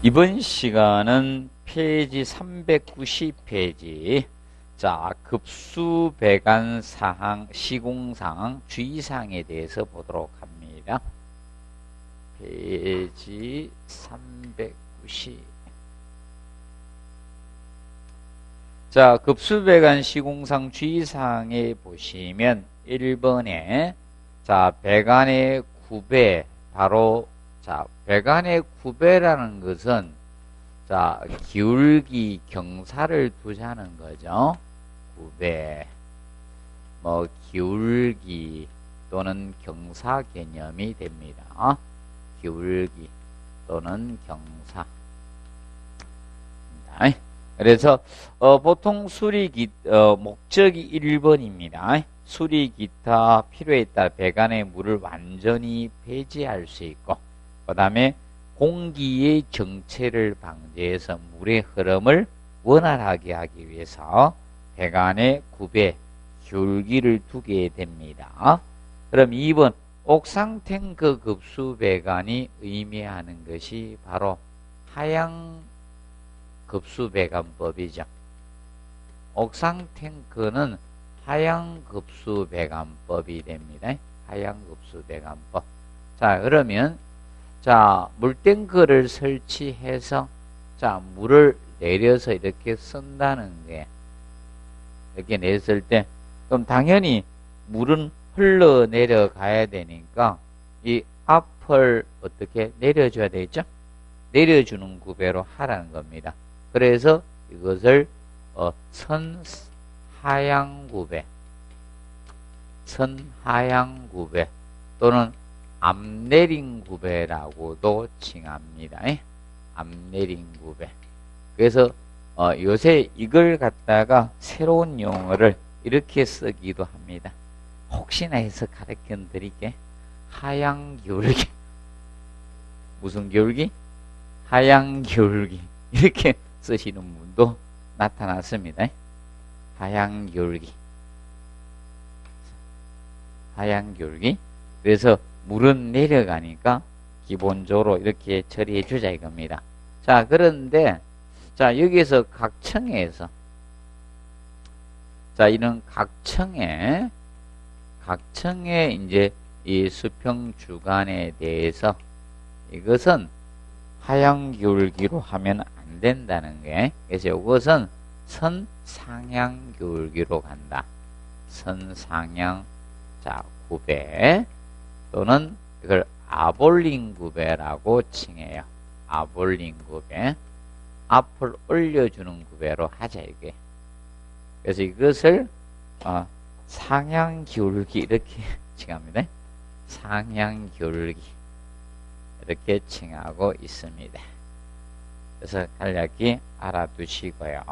이번 시간은 페이지 390페이지. 자, 급수 배관 사항, 시공사항, 주의사항에 대해서 보도록 합니다. 페이지 390. 자, 급수 배관 시공사항 주의사항에 보시면 1번에 자, 배관의 구배, 바로 자, 배관의 구배라는 것은 자, 기울기, 경사를 두자는 거죠. 구배, 뭐 기울기 또는 경사 개념이 됩니다. 기울기 또는 경사. 그래서 보통 목적이 1번입니다. 수리 기타 필요에 따라 배관의 물을 완전히 폐지할 수 있고, 그 다음에 공기의 정체를 방지해서 물의 흐름을 원활하게 하기 위해서 배관의 구배, 기울기를 두게 됩니다. 그럼 2번 옥상 탱크 급수 배관이 의미하는 것이 바로 하향 급수 배관법이죠. 옥상 탱크는 하향 급수 배관법이 됩니다. 하향 급수 배관법. 자, 그러면 자, 물탱크를 설치해서 자, 물을 내려서 이렇게 쓴다는 게, 이렇게 냈을 때 그럼 당연히 물은 흘러 내려가야 되니까 이 앞을 어떻게 내려줘야 되겠죠? 내려주는 구배로 하라는 겁니다. 그래서 이것을 선하향구배, 선하향구배 또는 앞내림구배라고도 칭합니다. 앞내림구배. 그래서 요새 이걸 갖다가 새로운 용어를 이렇게 쓰기도 합니다. 혹시나 해서 가르쳐 드릴게. 하향기울기. 무슨 기울기? 하향기울기. 이렇게 쓰시는 분도 나타났습니다. 하향기울기. 하향기울기. 그래서 물은 내려가니까 기본적으로 이렇게 처리해 주자 이겁니다. 자, 그런데 자, 여기에서 각층에서 자, 이런 각층에 이제 이 수평 주간에 대해서 이것은 하향 기울기로 하면 안 된다는 게, 그래서 이것은 선상향 기울기로 간다. 선상향, 자, 구배 또는 이걸 아볼링 구배라고 칭해요. 아볼링 구배. 앞을 올려주는 구배로 하자 이게. 그래서 이것을 상향 기울기 이렇게 칭합니다. 상향 기울기 이렇게 칭하고 있습니다. 그래서 간략히 알아두시고요.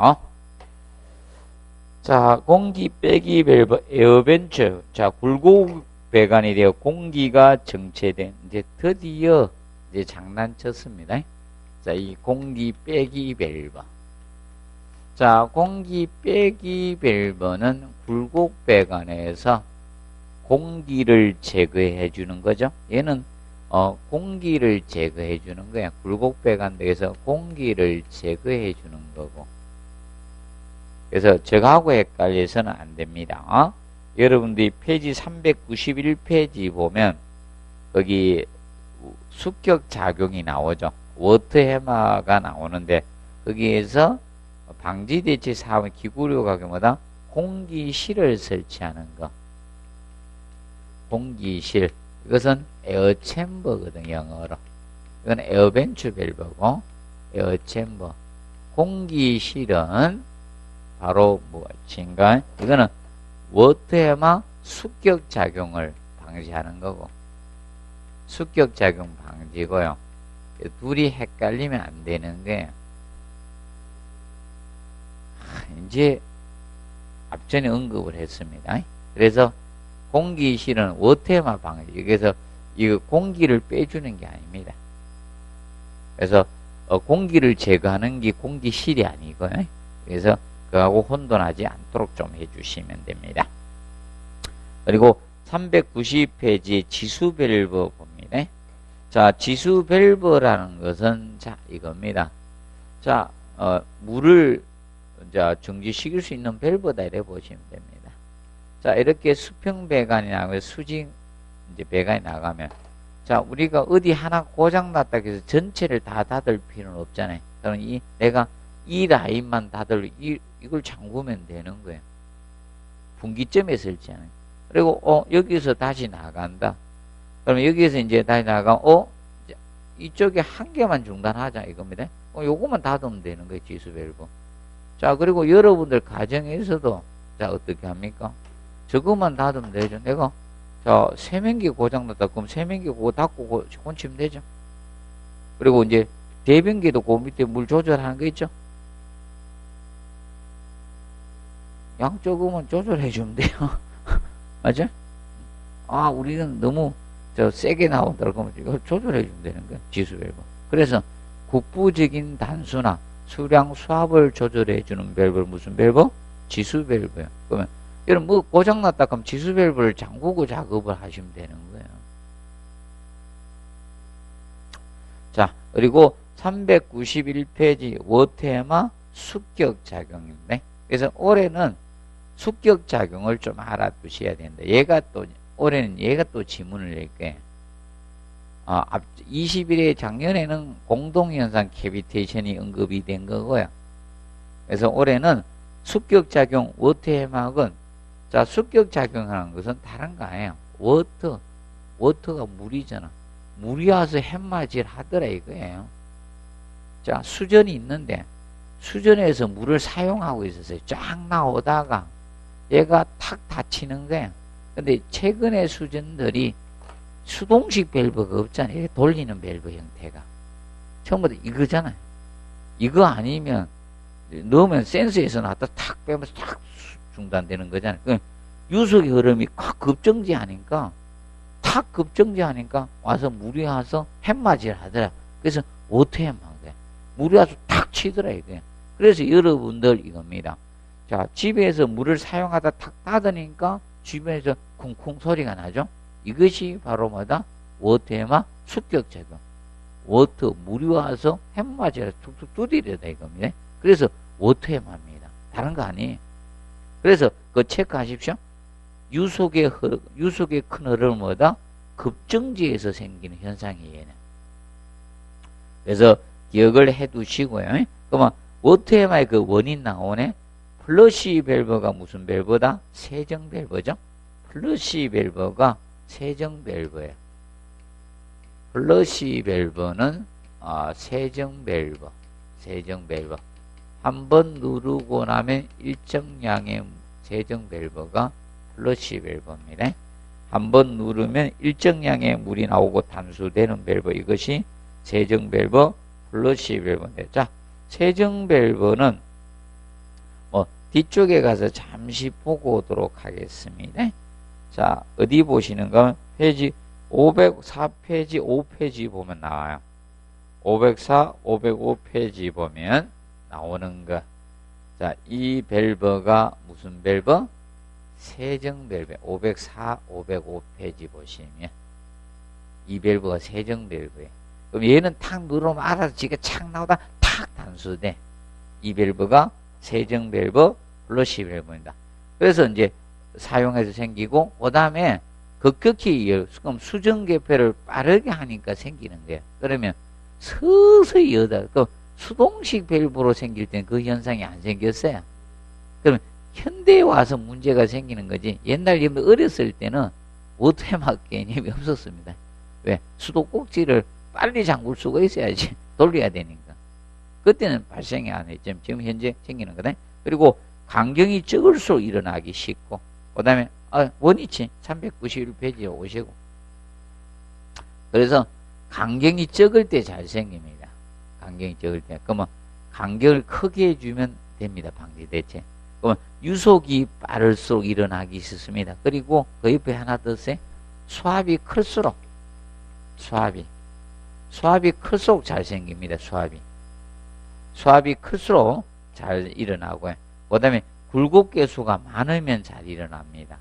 자, 공기 빼기 밸브 에어벤처. 자, 굴곡 배관이 되어 공기가 정체된, 이제 드디어 이제 장난쳤습니다. 자, 이 공기 빼기 밸브. 자, 공기 빼기 밸브는 굴곡 배관에서 공기를 제거해 주는 거죠. 얘는 공기를 제거해 주는 거야. 굴곡 배관에서 공기를 제거해 주는 거고. 그래서 저하고 헷갈려서는 안 됩니다. 여러분들이 페이지 391페이지 보면 거기 수격 작용이 나오죠. 워터 해마가 나오는데 거기에서 방지 대체 사업은 기구류 가격마다 공기실을 설치하는 거. 공기실. 이것은 에어챔버거든, 영어로. 이건 에어벤처 밸브고, 에어챔버. 공기실은 바로 무엇인가? 이거는 워터해마 습격작용을 방지하는 거고, 습격작용 방지고요. 둘이 헷갈리면 안 되는 게, 이제 앞전에 언급을 했습니다. 그래서 공기실은 워터해마 방지. 그래서 이 공기를 빼주는 게 아닙니다. 그래서 공기를 제거하는 게 공기실이 아니고요. 그래서 그하고 혼돈하지 않도록 좀 해주시면 됩니다. 그리고 390페이지 지수 밸브 봅니다. 자, 지수 밸브라는 것은 자, 이겁니다. 자, 물을 이제 정지시킬 수 있는 밸브다 이렇게 보시면 됩니다. 자, 이렇게 수평 배관이 나가면 수직 이제 배관이 나가면 자, 우리가 어디 하나 고장 났다 해서 전체를 다 닫을 필요는 없잖아요. 그럼 내가 이 라인만 이걸 잠그면 되는 거예요. 분기점에 설치하는. 그리고 여기서 다시 나간다. 그러면 여기에서 이제 다시 나가면 이쪽에 한 개만 중단하자 이겁니다. 요거만 닫으면 되는 거예요. 지수 밸브. 자, 그리고 여러분들 가정에서도 자, 어떻게 합니까? 저것만 닫으면 되죠. 내가 자, 세면기 고장났다. 그럼 세면기 그거 닫고 곤치면 되죠. 그리고 이제 대변기도 그 밑에 물 조절하는 거 있죠. 양쪽은 조절해 주면 돼요. 맞아? 아, 우리는 너무 세게 나온다. 그러면 이거 조절해 주면 되는 거야. 지수 밸브. 그래서 국부적인 단수나 수량 수압을 조절해 주는 밸브를 무슨 밸브? 지수 밸브예요. 그러면 여러분 뭐 고장났다 그럼 지수 밸브를 잠그고 작업을 하시면 되는 거예요. 자, 그리고 391페이지 워테마 숙격작용인데, 그래서 올해는 숙격작용을 좀 알아두셔야 된다. 올해는 얘가 또 지문을 낼 거예요. 20일에 작년에는 공동현상 캐비테이션이 언급이 된 거고요. 그래서 올해는 숙격작용 워터해막은 자, 숙격작용하는 것은 다른 거 아니에요. 워터가 물이잖아. 물이 와서 햇맞이를 하더라 이거예요. 자, 수전이 있는데 수전에서 물을 사용하고 있었어요. 쫙 나오다가 얘가 탁 닫히는 거예요. 근데 최근에 수전들이 수동식 밸브가 없잖아요. 이렇게 돌리는 밸브 형태가. 처음부터 이거잖아요. 이거 아니면 넣으면 센서에서 나왔다 탁 빼면서 탁 중단되는 거잖아요. 그러니까 유속의 흐름이 확 급정지하니까 탁 급정지하니까 와서 물이 와서 햇맞이를 하더라. 그래서 워터햇맞이야. 물이 와서 탁 치더라 이거예요. 그래서 여러분들 이겁니다. 자, 집에서 물을 사용하다 탁 닫으니까 주변에서 쿵쿵 소리가 나죠. 이것이 바로 뭐다? 워터해마 숙격작용. 물이 와서 햇맞이를 툭툭 두드리다 이겁니다. 그래서 워터해마입니다. 다른 거 아니에요. 그래서 그거 체크하십시오. 유속의 큰 흐름은 뭐다? 급정지에서 생기는 현상이에요. 얘는. 그래서 기억을 해 두시고요. 그러면 워터해마의 그 원인 나오네. 플러시 밸브가 무슨 밸브다? 세정 밸브죠. 플러시 밸브가 세정 밸브예요. 플러시 밸브는 세정 밸브. 한번 누르고 나면 일정량의 세정 밸브가 플러시 밸브입니다. 한번 누르면 일정량의 물이 나오고 단수되는 밸브, 이것이 세정 밸브, 플러시 밸브인데, 자, 세정 밸브는 뒤쪽에 가서 잠시 보고 오도록 하겠습니다. 자, 어디 보시는가? 페이지 504페이지 5페이지 보면 나와요. 504, 505페이지 보면 나오는 거. 자, 이 밸브가 무슨 밸브? 세정 밸브. 504, 505페이지 보시면 이 밸브가 세정 밸브예요. 그럼 얘는 탁 누르면 알아서 지가 착 나오다 탁 단수돼. 이 밸브가 세정 밸브, 플러시 밸브입니다. 그래서 이제 사용해서 생기고, 그 다음에 급격히 수정 개폐를 빠르게 하니까 생기는 거예요. 그러면 서서히 여다. 그 수동식 밸브로 생길 때는 그 현상이 안 생겼어요. 그러면 현대에 와서 문제가 생기는 거지. 옛날 어렸을 때는 워터해막 개념이 없었습니다. 왜? 수도꼭지를 빨리 잠글 수가 있어야지. 돌려야 되니까. 그때는 발생이 안 했죠. 지금 현재 생기는 거다. 그리고 간격이 적을수록 일어나기 쉽고, 그 다음에 원위치 391페이지에 오시고, 그래서 간격이 적을 때 잘 생깁니다. 간격이 적을 때. 그러면 간격을 크게 해주면 됩니다. 방지 대체. 그러면 유속이 빠를수록 일어나기 쉽습니다. 그리고 그 옆에 하나 더 있어요. 수압이 클수록 클수록 잘 생깁니다. 수압이 클수록 잘 일어나고요. 그 다음에 굴곡계수가 많으면 잘 일어납니다.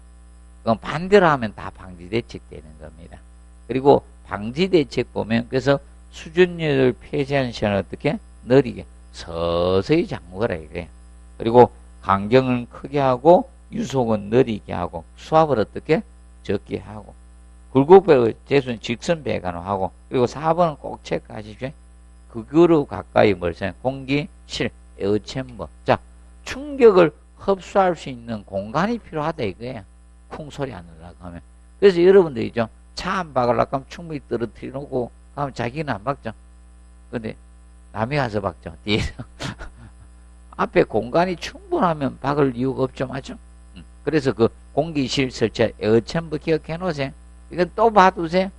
그럼 반대로 하면 다 방지 대책되는 겁니다. 그리고 방지 대책 보면 그래서 수준율을 폐지하는 시간을 어떻게 느리게 서서히 잠그라 이거예요. 그리고 간격은 크게 하고 유속은 느리게 하고 수압을 어떻게 적게 하고 굴곡배의 재수는 직선 배관을 하고 그리고 4번은 꼭 체크하십시오. 그거로 가까이 멀쩡 공기, 실, 에어챔버. 자, 충격을 흡수할 수 있는 공간이 필요하다 이거예요. 쿵 소리 안 나려고 하면. 그래서 여러분들이죠. 차 안 박으려고 하면 충분히 떨어뜨려 놓고 하면 자기는 안 박죠. 근데 남이 가서 박죠. 뒤에서. 앞에 공간이 충분하면 박을 이유가 없죠. 맞죠? 그래서 그 공기실 설치 에어챔버 기억해 놓으세요. 이건 또 봐두세요.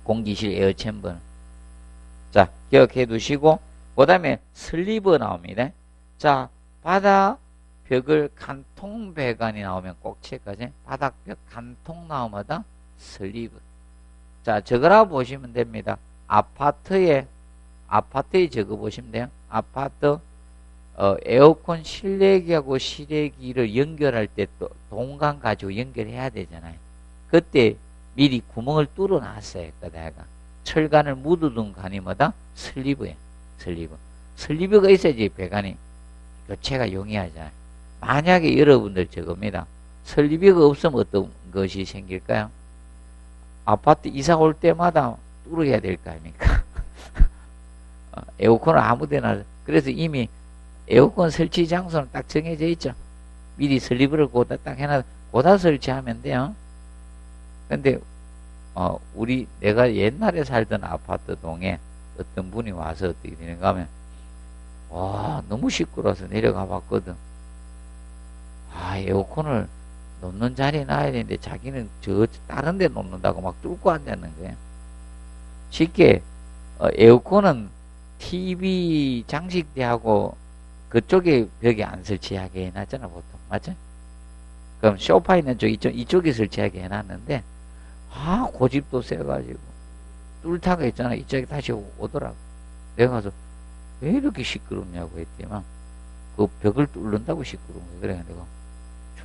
공기실 에어챔버는. 자, 기억해 두시고, 그 다음에 슬리버 나옵니다. 자, 바닥 벽을 간통 배관이 나오면 꼭 체크하세요. 바닥벽 간통 나오마다 슬리버. 자, 저거라고 보시면 됩니다. 아파트에 적어 보시면 돼요. 아파트, 에어컨 실내기하고 실외기를 연결할 때 또 동간 가지고 연결해야 되잖아요. 그때 미리 구멍을 뚫어 놨어요. 그다가 철간을 묻어둔 간이 뭐다? 슬리브예요. 슬리브. 슬리브가 있어야지 배관이 교체가 용이하잖아요. 만약에 여러분들 저겁니다. 슬리브가 없으면 어떤 것이 생길까요? 아파트 이사 올 때마다 뚫어야 될 거 아닙니까? 에어컨을 아무 데나, 그래서 이미 에어컨 설치 장소는 딱 정해져 있죠. 미리 슬리브를 거기다 딱 해놔, 거기다 설치하면 돼요. 근데, 내가 옛날에 살던 아파트 동에 어떤 분이 와서 어떻게 되는가 하면, 와, 너무 시끄러워서 내려가 봤거든. 아, 에어컨을 놓는 자리에 놔야 되는데 자기는 저 다른 데 놓는다고 막 뚫고 앉았는 거예요. 쉽게, 에어컨은 TV 장식대하고 그쪽에 벽에 안 설치하게 해놨잖아, 보통. 맞죠? 그럼 소파 있는 쪽, 이쪽에 설치하게 해놨는데, 아, 고집도 세가지고, 뚫다가 있잖아. 이쪽에 다시 오더라고. 내가 가서, 왜 이렇게 시끄럽냐고 했더니만, 그 벽을 뚫는다고 시끄러운 거야. 그래, 내가,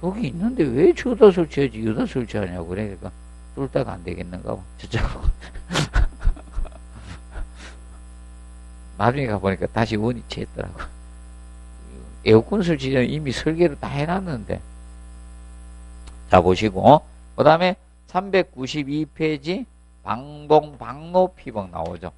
저기 있는데 왜 저기다 설치하지, 여기다 설치하냐고. 그러니까, 뚫다가 안 되겠는가 봐. 저쪽으로. 나중에 가보니까 다시 원이 채했더라고. 에어컨 설치는 이미 설계를 다 해놨는데. 자, 보시고. 그 다음에 392페이지 방로 피복 나오죠.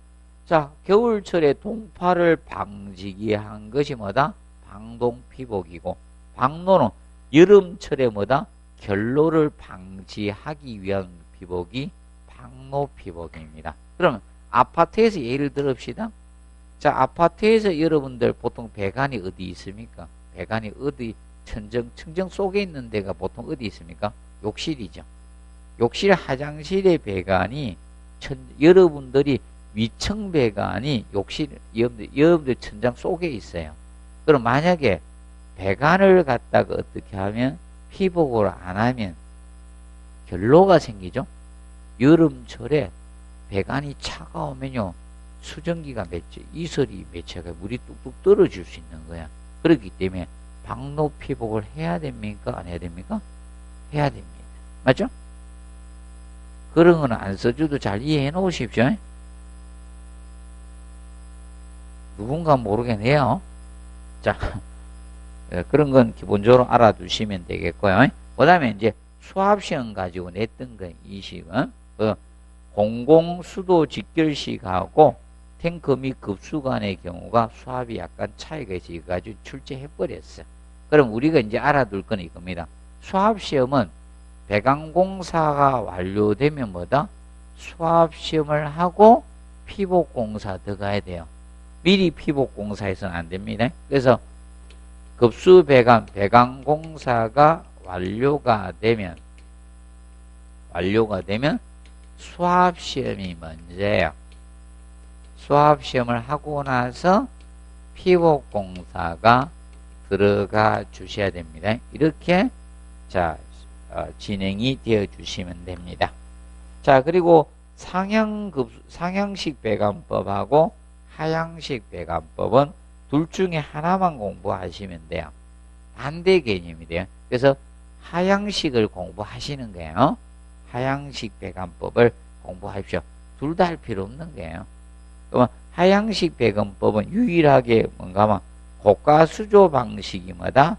자, 겨울철에 동파를 방지기 한 것이 뭐다? 방동 피복이고, 방로는 여름철에 뭐다? 결로를 방지하기 위한 피복이 방로 피복입니다. 그러면 아파트에서 예를 들읍시다. 자, 아파트에서 여러분들 보통 배관이 어디 있습니까? 배관이 어디 천정 속에 있는 데가 보통 어디 있습니까? 욕실이죠. 욕실 화장실의 배관이 여러분들이 위층 배관이 욕실 여러분들 천장 속에 있어요. 그럼 만약에 배관을 갖다가 어떻게 하면 피복을 안 하면 결로가 생기죠. 여름철에 배관이 차가우면요. 수증기가 이설이 맺혀가 물이 뚝뚝 떨어질 수 있는 거야. 그렇기 때문에 방로 피복을 해야 됩니까? 안 해야 됩니까? 해야 됩니다. 맞죠? 그런 거는 안 써줘도 잘 이해해 놓으십시오. 누군가 모르겠네요. 자, 그런 건 기본적으로 알아두시면 되겠고요. 그 다음에 이제 수압시험 가지고 냈던 거, 이 식은 공공수도 직결식하고 탱크 및 급수 간의 경우가 수압이 약간 차이가 있어 가지고 출제해버렸어. 그럼 우리가 이제 알아둘 건 이겁니다. 수압시험은 배관공사가 완료되면 뭐다? 수압시험을 하고 피복공사 들어가야 돼요. 미리 피복공사해서는 안 됩니다. 그래서 급수 배관공사가 완료가 되면 수압시험이 먼저예요. 수압시험을 하고 나서 피복공사가 들어가 주셔야 됩니다. 이렇게 자 진행이 되어 주시면 됩니다. 자, 그리고 상향식 배관법하고 하향식 배관법은 둘 중에 하나만 공부하시면 돼요. 반대 개념이 돼요. 그래서 하향식을 공부하시는 거예요. 하향식 배관법을 공부하십시오. 둘 다 할 필요 없는 거예요. 그러면 하향식 배관법은 유일하게 뭔가 하면 고가수조 방식이 뭐다?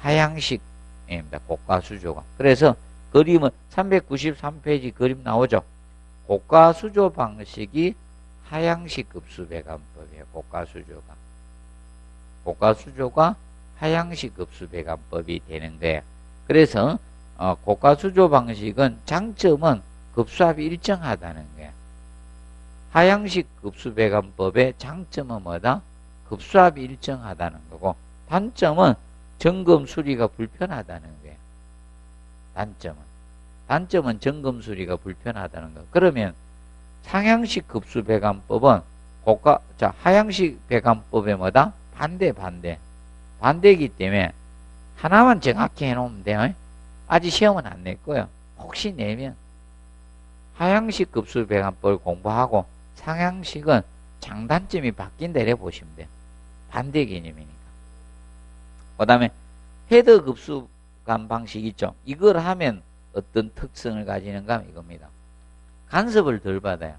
하향식입니다. 고가수조가. 그래서 그림은 393페이지 그림 나오죠. 고가수조 방식이 하향식 급수배관법이에요. 고가수조가. 고가수조가 하향식 급수배관법이 되는 거예요. 그래서 고가수조 방식은 장점은 급수압이 일정하다는 거예요. 하향식 급수배관법의 장점은 뭐다? 급수압이 일정하다는 거고, 단점은 점검 수리가 불편하다는 거예요. 단점은 점검 수리가 불편하다는 거. 그러면 상향식 급수 배관법은 하향식 배관법의 뭐다? 반대이기 때문에 하나만 정확히 해놓으면 돼요. 아직 시험은 안 낼 거예요. 혹시 내면 하향식 급수 배관법을 공부하고 상향식은 장단점이 바뀐다 이래 보시면 돼요. 반대 개념이니까. 그 다음에 헤더 급수관 방식 있죠. 이걸 하면 어떤 특성을 가지는가 하면 이겁니다. 간섭을 덜 받아요.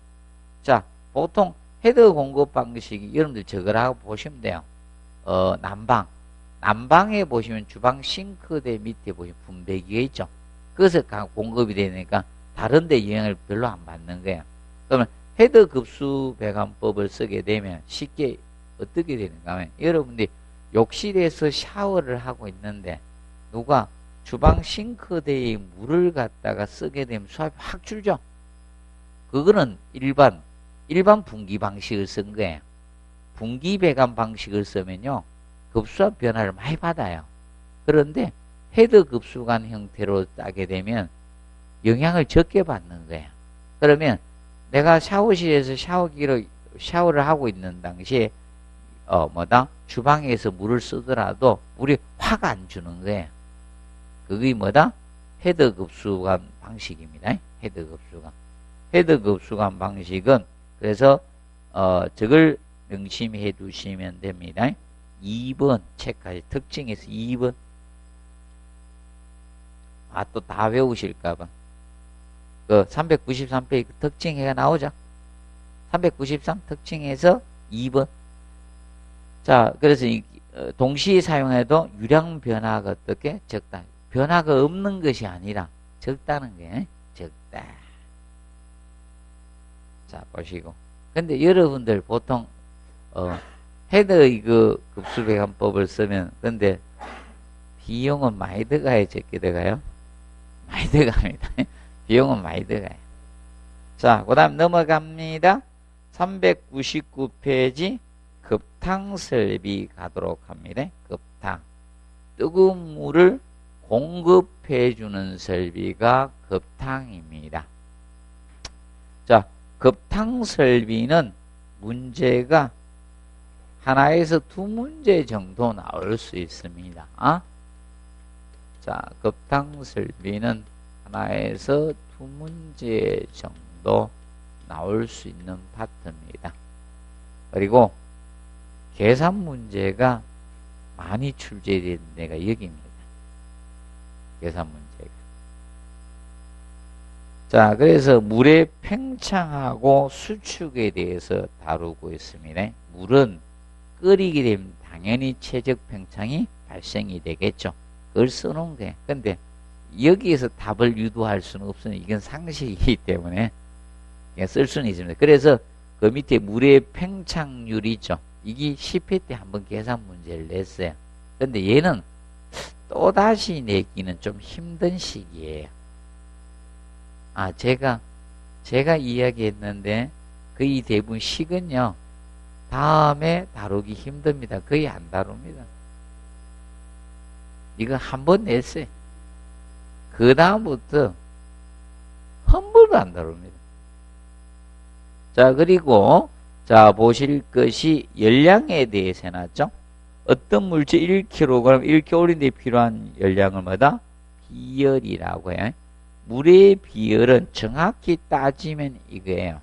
자, 보통 헤더 공급 방식이 여러분들 저거라고 보시면 돼요. 난방에 보시면 주방 싱크대 밑에 보시면 분배기가 있죠. 그것을 공급이 되니까 다른 데 영향을 별로 안 받는 거예요. 그러면 헤더 급수 배관법을 쓰게 되면 쉽게 어떻게 되는가 하면 여러분들이 욕실에서 샤워를 하고 있는데 누가 주방 싱크대에 물을 갖다가 쓰게 되면 수압이 확 줄죠. 그거는 일반 분기 방식을 쓴 거예요. 분기 배관 방식을 쓰면요 급수압 변화를 많이 받아요. 그런데 헤더 급수관 형태로 따게 되면 영향을 적게 받는 거예요. 그러면 내가 샤워실에서 샤워를 하고 있는 당시에 주방에서 물을 쓰더라도 물이 확 안 주는 거예요. 그게 뭐다? 헤더 급수관 방식입니다. 헤더 급수관 방식은 그래서 저걸 명심해 두시면 됩니다. 2번 책까지 특징에서 2번. 또 다 외우실까봐. 그 393페이지 특징해가 나오죠. 393 특징에서 2번. 자, 그래서 동시에 사용해도 유량 변화가 어떻게? 적다. 변화가 없는 것이 아니라 적다는 게 적다. 자, 보시고. 근데 여러분들 보통 헤더 이거 급수배관법을 쓰면 근데 비용은 많이 들어가요, 적게 들어가요? 많이 들어갑니다. 비용은 많이 들어가요. 자, 그 다음 넘어갑니다. 399페이지 급탕 설비 가도록 합니다. 급탕. 뜨거운 물을 공급해주는 설비가 급탕입니다. 자, 급탕 설비는 문제가 하나에서 두 문제 정도 나올 수 있습니다. 자, 급탕 설비는 하나에서 두 문제 정도 나올 수 있는 파트입니다. 그리고 계산 문제가 많이 출제된 데가 여기입니다. 계산 문제가. 자, 그래서 물의 팽창하고 수축에 대해서 다루고 있습니다. 물은 끓이게 되면 당연히 최적 팽창이 발생이 되겠죠. 그걸 써놓은 거예요. 근데 여기에서 답을 유도할 수는 없으니 이건 상식이기 때문에 그냥 쓸 수는 있습니다. 그래서 그 밑에 물의 팽창률이 있죠. 이게 10회 때 한번 계산 문제를 냈어요. 근데 얘는 또다시 내기는 좀 힘든 시기예요. 제가 이야기했는데 거의 대부분 식은요 다음에 다루기 힘듭니다. 거의 안 다룹니다. 이거 한 번 냈어요. 그 다음부터 한 번도 안 다룹니다. 자, 그리고 자 보실 것이 열량에 대해서 해놨죠. 어떤 물질 1kg 1개월인데 필요한 열량을 뭐다? 비열이라고 해요. 물의 비열은 정확히 따지면 이거예요.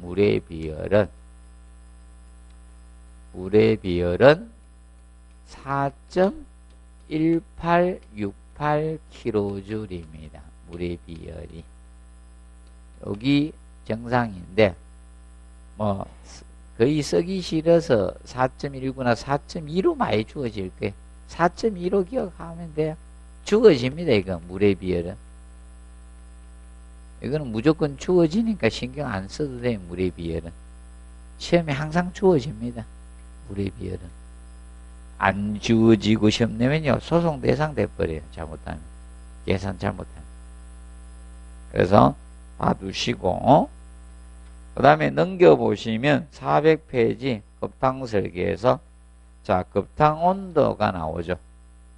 물의 비열은 4.1868kJ입니다. 물의 비열이. 여기 정상인데 뭐 거의 쓰기 싫어서 4.19나 4.25 많이 주어질 거예요. 4.15 기억하면 돼요. 주어집니다. 이거 물의 비율은. 이거는 무조건 주어지니까 신경 안 써도 돼요. 물의 비율은. 시험에 항상 주어집니다. 물의 비율은. 안 주어지고 시험 내면요. 소송 대상 돼버려요. 잘못하면. 계산 잘못하면. 그래서 봐두시고 그 다음에 넘겨보시면 400페이지 급탕설계에서 자 급탕 온도가 나오죠.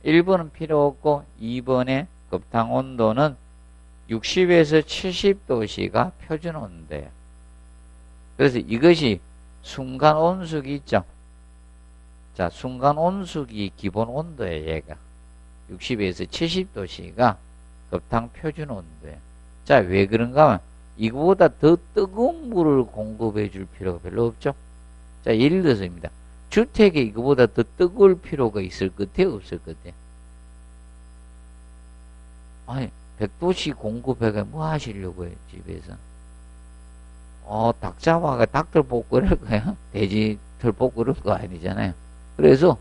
1번은 필요 없고 2번에 급탕 온도는 60에서 70도씨가 표준 온도예요. 그래서 이것이 순간 온수기 있죠. 자 순간 온수기 기본 온도예요. 얘가 60에서 70도씨가 급탕 표준 온도예요. 자 왜 그런가 하면 이거보다 더 뜨거운 물을 공급해 줄 필요가 별로 없죠. 자, 예를 들어서입니다. 주택에 이거보다 더 뜨거울 필요가 있을 것 같아요? 없을 것 같아요? 아니, 100도씨 공급해가 뭐 하시려고요, 집에서? 닭 잡아가 닭들 볶고 그럴 거야? 돼지들 볶고 그럴 거 아니잖아요. 그래서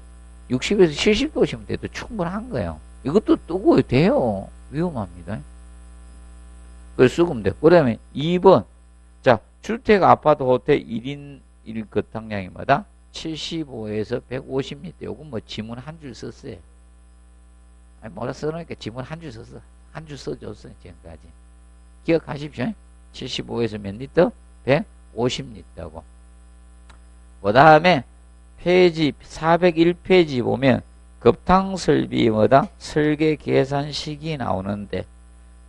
60에서 70도씨면 돼도 충분한 거예요. 이것도 뜨거워야 돼요. 위험합니다. 그걸 쓰면 돼. 그 다음에 2번. 자, 주택, 아파트, 호텔 1인 1급탕량이마다 75에서 150m. 요건 뭐 지문 한 줄 썼어요. 아니, 뭐라 써놓으니까 지문 한 줄 썼어. 한 줄 써줬어요, 지금까지. 기억하십시오. 75에서 몇 리터? 150리터고. 그 다음에 페이지 401페이지 보면 급탕 설비마다 설계 계산식이 나오는데,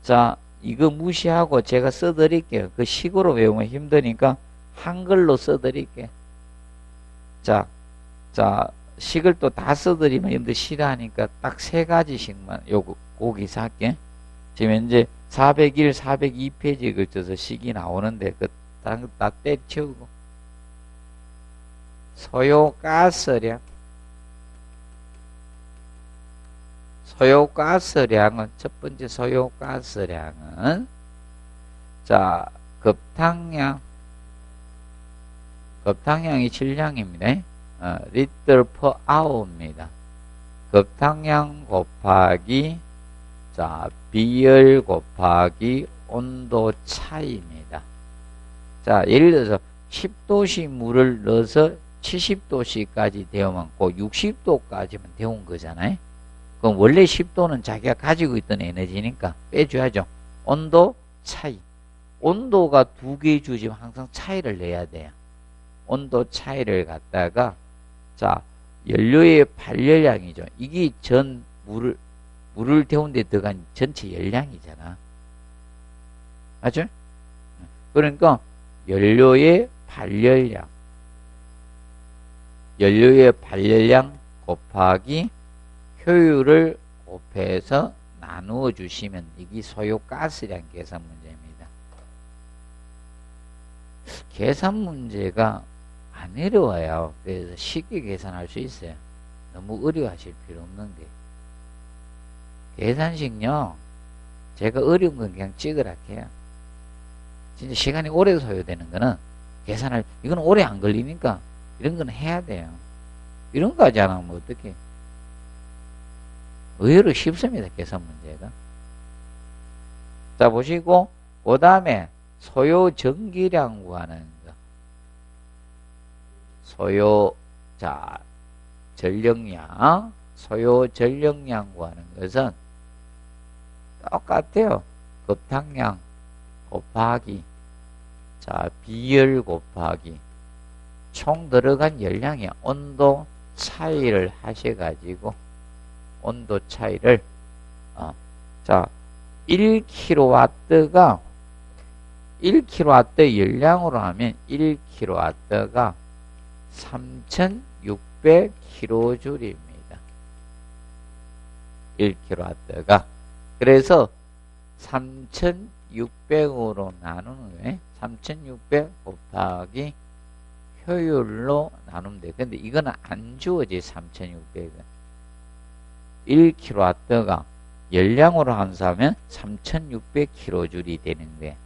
자, 이거 무시하고 제가 써드릴게요. 그 식으로 외우면 힘드니까 한글로 써드릴게요. 자, 식을 또 다 써드리면 여러분들 싫어하니까 딱 3가지씩만 요거 거기서 할게. 지금 현재 401, 402페이지에 걸쳐서 식이 나오는데 그 다른 거 다 때려치우고. 소요가스량. 소요가스량은 첫 번째 소요가스량은 자 급탕량이 질량입니다. 리터 per hour입니다. 급탕량 곱하기 자 비열 곱하기 온도 차이입니다. 자 예를 들어서 10도씨 물을 넣어서 70도씨까지 데우면 꼭 60도까지만 데운 거잖아요. 그럼 원래 10도는 자기가 가지고 있던 에너지니까 빼줘야죠. 온도 차이. 온도가 2개 주지만 항상 차이를 내야 돼요. 온도 차이를 갖다가 자 연료의 발열량이죠. 이게 전 물을 데운 데 들어간 전체 열량이잖아. 맞죠? 그러니까 연료의 발열량 곱하기 효율을 곱해서 나누어 주시면 이게 소요가스량 계산 문제입니다. 계산 문제가 안 어려워요. 그래서 쉽게 계산할 수 있어요. 너무 어려워하실 필요 없는 게. 계산식요. 제가 어려운 건 그냥 찍으라 해요. 진짜 시간이 오래 소요되는 거는 계산할, 이건 오래 안 걸리니까 이런 건 해야 돼요. 이런 거 하지 않으면 어떡해. 의외로 쉽습니다. 계산 문제가. 자 보시고 그 다음에 소요 전기량 구하는 거. 소요 전력량 소요 전력량 구하는 것은 똑같아요. 급탕량 곱하기 자 비열 곱하기 총 들어간 열량의 온도 차이를 하셔가지고 온도 차이를 자 1kW가 1kW 열량으로 하면 1kW가 3600kJ입니다. 1kW가 그래서 3600으로 나누는 거예요. 3600 곱하기 효율로 나누면 돼요. 근데 이거는 안 주어지 3600은. 1kW가 열량으로 환수하면 3600kJ이 되는데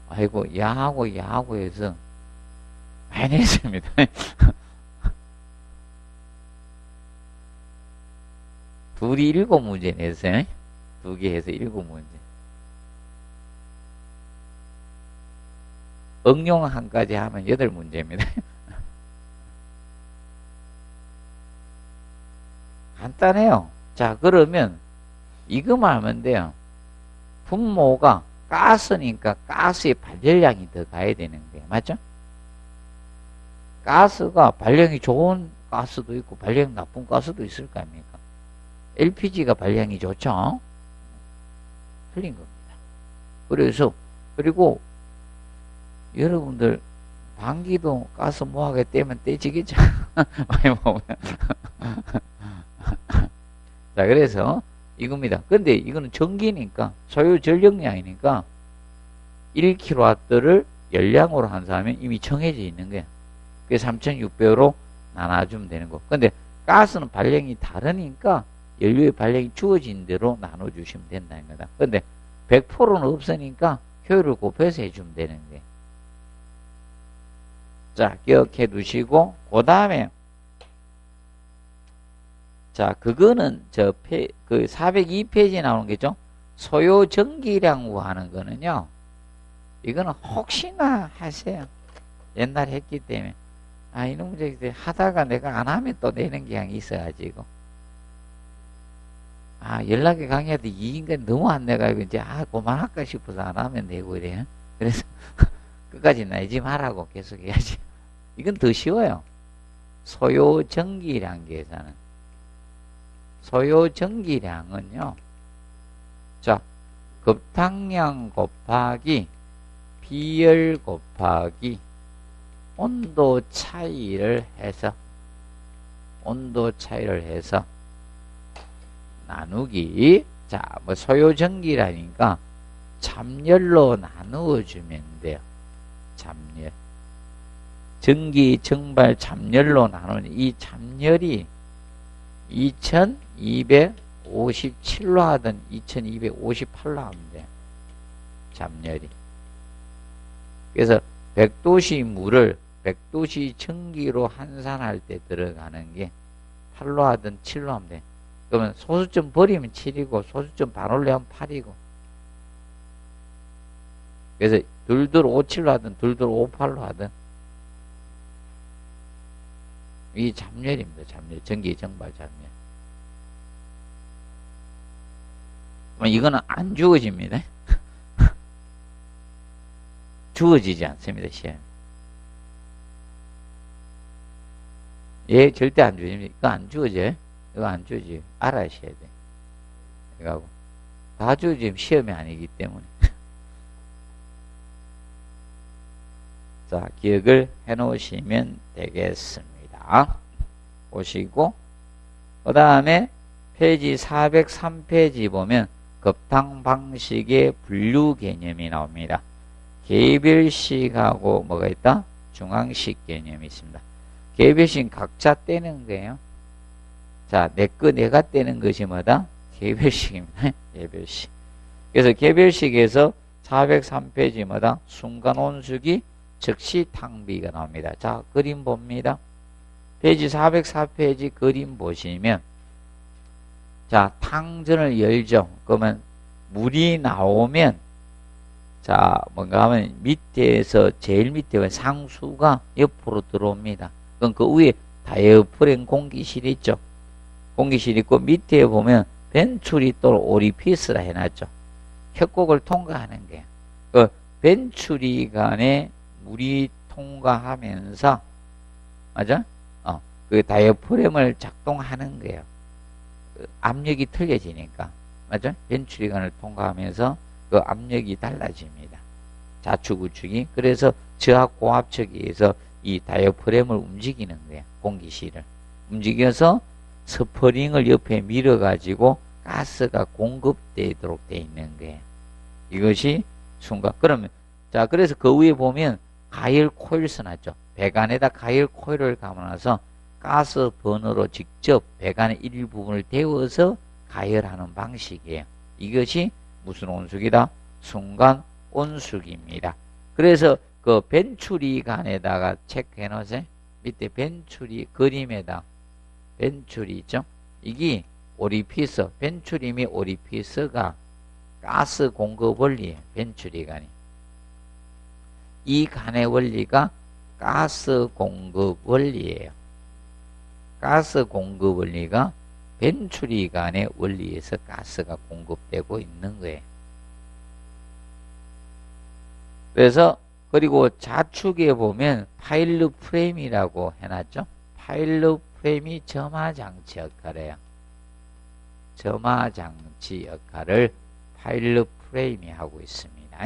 아이고, 야하고 해서 많이 냈습니다. 둘이 7문제 냈어요. 2개 해서 7문제. 응용 한 가지 하면 8문제입니다. 간단해요. 자, 그러면 이거만 하면 돼요. 분모가 가스니까 가스의 발열량이 더 가야 되는 거예요. 맞죠? 가스가 발열량이 좋은 가스도 있고 발열량 나쁜 가스도 있을 거 아닙니까? LPG가 발열량이 좋죠? 틀린 겁니다. 그래서, 그리고 여러분들 방귀도 가스 모하게 떼면 떼지겠죠? 많이 보면. 자, 그래서 이겁니다. 근데 이거는 전기니까, 소요 전력량이니까 1kW를 열량으로 환산하면 이미 정해져 있는 거야. 그게 3600으로 나눠주면 되는 거. 근데 가스는 발령이 다르니까 연료의 발령이 주어진 대로 나눠주시면 된다는 거다. 근데 100%는 없으니까 효율을 곱해서 해주면 되는 거예요. 자, 기억해 두시고, 그 다음에, 자, 그거는 그 402페이지에 나오는 게죠. 소요 전기량우 하는 거는요, 이거는 혹시나 하세요. 옛날에 했기 때문에. 아, 이놈 문제 하다가 내가 안 하면 또 내는 경향이 있어가지고. 아, 연락이 강의하도 이 인간 너무 안 내가지고 이제, 그만할까 싶어서 안 하면 되고 이래요. 그래서 끝까지 내지 말라고 계속 해야지. 이건 더 쉬워요. 소요 전기량 계산은. 소요 전기량은요. 자, 급탕량 곱하기 비열 곱하기 온도 차이를 해서 나누기. 자, 뭐 소요 전기라니까 잠열로 나누어 주면 돼요. 잠열. 전기 정발 잠열로 나누는 이 잠열이 2257로 하든 2258로 하면 돼요. 잠열이. 그래서 100도씨 물을 100도씨 전기로 환산할 때 들어가는 게 8로 하든 7로 하면 돼. 그러면 소수점 버리면 7이고 소수점 반올려면 8이고. 그래서 2257로 하든 2258로 하든 이 잠열입니다. 잠열. 전기 정발 잠열. 이거는 안 주어집니다. 주어지지 않습니다. 시험. 예, 절대 안 주어집니다. 이거 안 주어져요. 이거 안 주어져요. 알아셔야 돼. 이거하고. 다 주어지면 시험이 아니기 때문에. 자, 기억을 해 놓으시면 되겠습니다. 보시고, 그 다음에 페이지 403페이지 보면 급탕 방식의 분류 개념이 나옵니다. 개별식하고 뭐가 있다? 중앙식 개념이 있습니다. 개별식 각자 떼는 거예요. 자, 내가 떼는 것이 뭐다? 개별식입니다. 개별식. 그래서 개별식에서 403페이지 뭐다? 순간 온수기 즉시 탕비가 나옵니다. 자, 그림 봅니다. 페이지 404페이지 그림 보시면, 자, 탕전을 열죠. 그러면 물이 나오면, 자, 뭔가 하면 밑에서 제일 밑에 상수가 옆으로 들어옵니다. 그럼 그 위에 다이어프램 공기실 있죠. 공기실 있고 밑에 보면 벤출이 또 오리피스라 해놨죠. 협곡을 통과하는 거예요. 그 벤출이 간에 물이 통과하면서, 맞아? 그 다이어프램을 작동하는 거예요. 압력이 틀려지니까. 맞아? 벤출이관을 통과하면서 그 압력이 달라집니다. 좌측, 우측이. 그래서 저압, 고압측에 의해서 이 다이어프램을 움직이는 거예요. 공기실을. 움직여서 스프링을 옆에 밀어가지고 가스가 공급되도록 되어 있는 거예요. 이것이 순간. 그러면, 자, 그래서 그 위에 보면 가열 코일 써놨죠. 배관에다 가열 코일을 감아놔서 가스 번호로 직접 배관의 일부분을 데워서 가열하는 방식이에요. 이것이 무슨 온수기다? 순간 온수기입니다. 그래서 그 벤추리간에다가 체크해 놓으세요. 밑에 벤추리 그림에다 벤추리 있죠? 이게 오리피스, 벤추리 및 오리피스가 가스 공급 원리예요. 벤추리간이. 이 간의 원리가 가스 공급 원리예요. 가스 공급 원리가 벤추리간의 원리에서 가스가 공급되고 있는 거예요. 그래서 그리고 좌측에 보면 파일럿 프레임이라고 해놨죠. 파일럿 프레임이 점화장치 역할을 해요. 점화장치 역할을 파일럿 프레임이 하고 있습니다.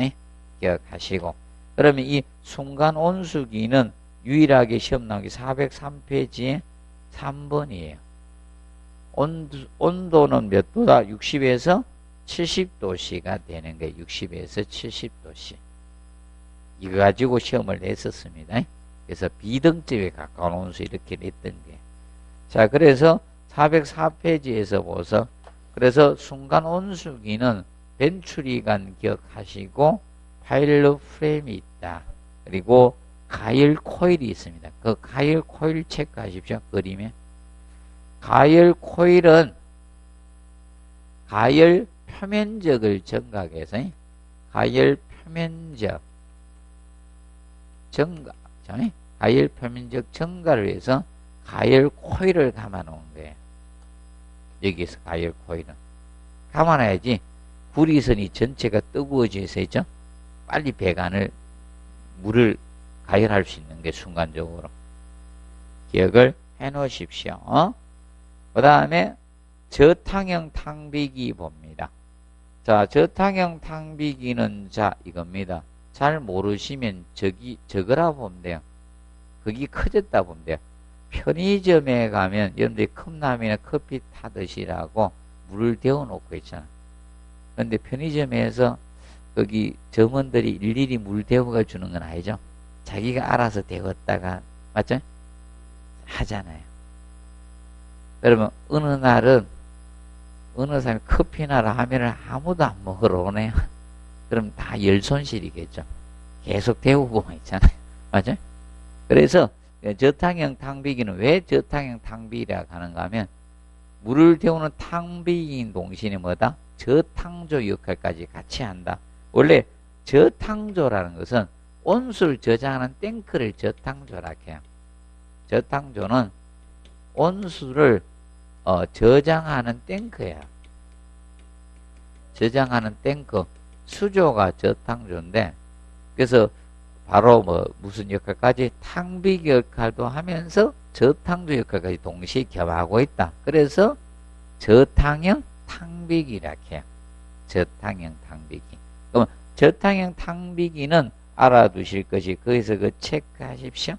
기억하시고. 그러면 이 순간 온수기는 유일하게 시험 나오기 403페이지에 3번이에요. 온도는 몇 도다? 60에서 70도씨가 되는 거예요. 60에서 70도씨. 이거 가지고 시험을 냈었습니다. 그래서 비등점에 가까운 온수 이렇게 냈던 게. 자, 그래서 404페이지에서 보서 그래서 순간 온수기는 벤추리간 기억하시고 파일럿 프레임이 있다. 그리고 가열 코일이 있습니다. 그 가열 코일 체크하십시오. 그림에. 가열 코일은 가열 표면적을 증가해서 가열 표면적 증가, 가열 표면적 증가를 위해서 가열 코일을 감아 놓은 거예요. 여기에서 가열 코일은 감아놔야지 구리선이 전체가 뜨거워져 있죠. 빨리 배관을 물을 가열할 수 있는 게 순간적으로. 기억을 해 놓으십시오. 그 다음에 저탕형 탕비기 봅니다. 자, 저탕형 탕비기는 자 이겁니다. 잘 모르시면 저거라 보면 돼요. 거기 커졌다 보면 돼요. 편의점에 가면 여러분들이 컵라면이나 커피 타듯이라고 물을 데워 놓고 있잖아. 근데 편의점에서 거기 점원들이 일일이 물 데워가 주는 건 아니죠. 자기가 알아서 데웠다가 맞죠? 하잖아요. 그러면 어느 날은 어느 사람이 커피나 라면을 아무도 안 먹으러 오네요. 그럼 다 열 손실이겠죠. 계속 데우고만 있잖아요. 맞아요? 그래서 저탕형 탕비기는 왜 저탕형 탕비기라고 하는가 하면 물을 데우는 탕비기인 동시에 뭐다? 저탕조 역할까지 같이 한다. 원래 저탕조라는 것은 온수를 저장하는 탱크를 저탕조라고 해요. 저탕조는 온수를 저장하는 탱크야. 저장하는 탱크. 수조가 저탕조인데, 그래서 바로 무슨 역할까지 탕비기 역할도 하면서 저탕조 역할까지 동시에 겸하고 있다. 그래서 저탕형 탕비기라고 해요. 저탕형 탕비기. 그럼 저탕형 탕비기는 알아두실 것이 거기서 그 체크하십시오.